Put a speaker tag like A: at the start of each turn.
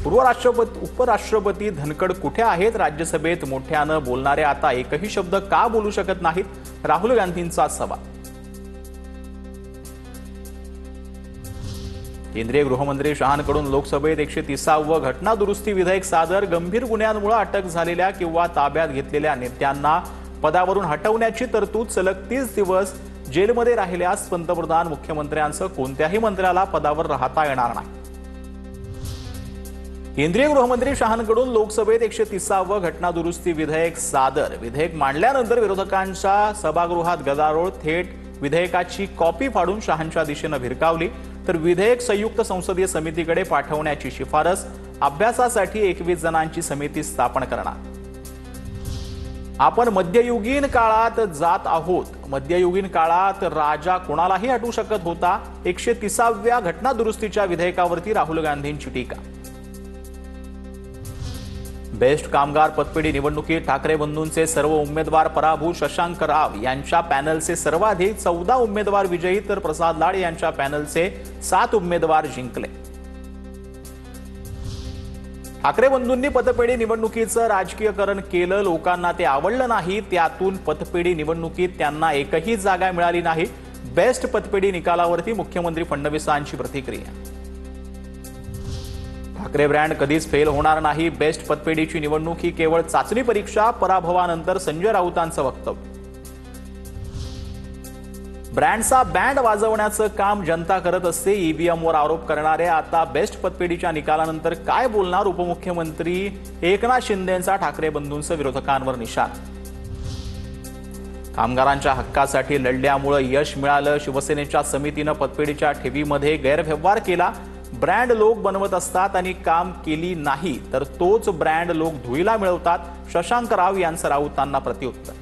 A: उपराष्ट्रपती धनखड कुठे आहेत? राज्यसभेत मोठ्यानं बोलणारे आता एकही शब्द का बोलू शकत नाहीत? राहुल गांधींचा सवाल। केंद्रीय गृहमंत्री शहांकडून लोकसभेत 130वे घटना दुरुस्ती विधेयक सादर। गंभीर गुन्ह्यांमुळे अटक झालेल्या किंवा ताब्यात घेतलेल्या नेत्यांना पदावरून हटवण्याची तरतूद। सलग 30 दिवस जेलमध्ये राहिल्यास पंतप्रधान मुख्यमंत्र्यांसह कोणत्याही मंत्र्याला पदावर राहता येणार नाही। केंद्रीय गृहमंत्री शहांकडून लोकसभेत 130वे घटना दुरुस्ती विधेयक सादर। विधेयक मांडल्यानंतर विरोधकांच्या सभागृहात गदारोळ। थेट विधेयकाची कॉपी फाडून शहांच्या दिशेने भिरकावली। तर विधेयक संयुक्त संसदीय समितीकडे पाठवण्याची शिफारस। अभ्यासासाठी 21 जणांची समिती स्थापन करणार। आपण मध्ययुगीन काळात जात आहोत। मध्ययुगीन काळात राजा कोणालाही हटवू शकत होता। 130व्या घटना दुरुस्तीच्या विधेयकावरती राहुल गांधींची टीका। बेस्ट कामगार पतपेढी निवडणुकीत ठाकरे बंधूंचे सर्व उमेदवार पराभूत। शशांक राव यांच्या पॅनलचे सर्वाधिक 14 उमेदवार विजयी, तर प्रसाद लाड यांच्या पॅनलचे 7 उमेदवार जिंकले। ठाकरे बंधूंनी पतपेढी निवडणुकीचं राजकीयकरण केलं। लोकांना ते आवडलं नाही। त्यातून पतपेढी निवडणुकीत त्यांना एकही जागा मिळाली नाही। बेस्ट पतपेढी निकालावरती मुख्यमंत्री फडणवीसांची प्रतिक्रिया। ठाकरे ब्रँड कधीच फेल होणार नाही। बेस्ट पतपेढीची निवडणूक ही केवळ चाचणी परीक्षा। पराभवानंतर संजय राऊतांचं वक्तव्य। ब्रँडचा बँड वाजवण्याचं काम जनता करत असते। ईव्हीएमवर आरोप करणारे आता बेस्ट पतपेढीच्या निकालानंतर काय बोलणार? उपमुख्यमंत्री एकनाथ शिंदेंचा ठाकरे बंधूंचं विरोधकांवर निशाणा। कामगारांच्या हक्कासाठी लढल्यामुळे यश मिळालं। शिवसेनेच्या समितीनं पतपेढीच्या ठेवीमध्ये गैरव्यवहार केला। ब्रँड लोक बनवत असतात आणि काम केली नाही तर तोच ब्रँड लोक धुळीला मिळवतात। शशांक राव यांचं राऊतांना प्रत्युत्तर।